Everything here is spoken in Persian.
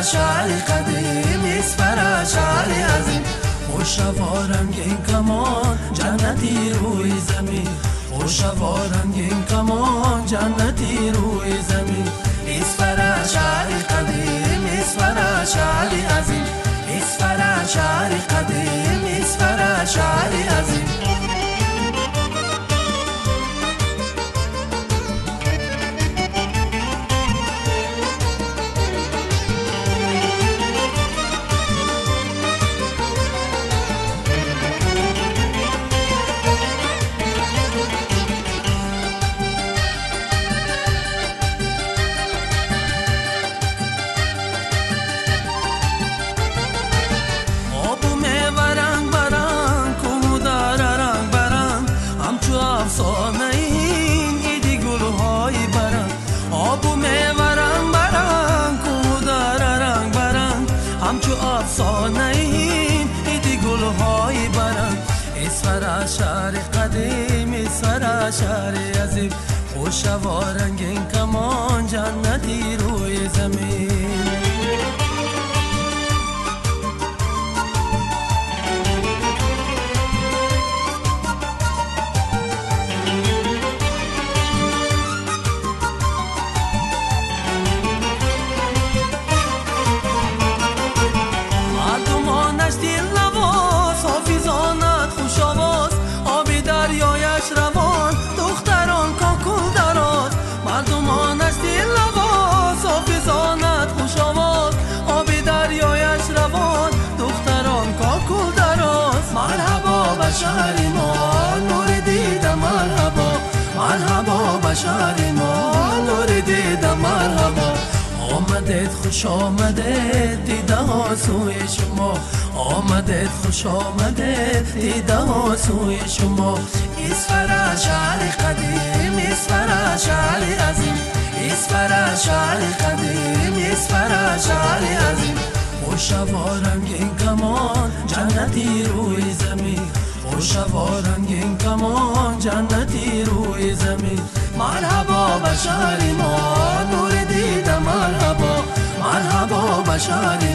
شعر قدیم اسفر شعر عظیم خوشوا رنگین کمان جنتی روی زمین خوشوا رنگین کمان جنتی روی زمین اسفر شعر قدیم اسفر شعر عظیم اسفر شعر قدیم اسفر شعر عظیم افسانه این ایدی گلهای برند آب و میوه رنگ برند کودر رنگ برند همچو افسانه این ایدی گلهای برند اسفر شعر قدیم اسفر شعر عظیم خوشوا رنگین کمان جنتی روی زمین روان دختران کاکل دراز مردمانش دل لباس حافظانت خوش آواز آب دریایش روان دختران کاکل دراز مرحبا بشر ما نور دیده مرحبا مرحبا بشر ما نور دیده مرحبا آمدید خوش آمدید دیده ها سوی شما آمدید خوش آمدید دیده ها سوی شما اسفر شعر قدیم اسفر شعر عظیم اسفر شعر قدیم اسفر شعر عظیم خوشوا رنگین کمان جنتی روی زمین خوشوا رنگین کمان جنتی روی زمین مرحبا بشر ما نور دیده مرحبا مرحبا بشر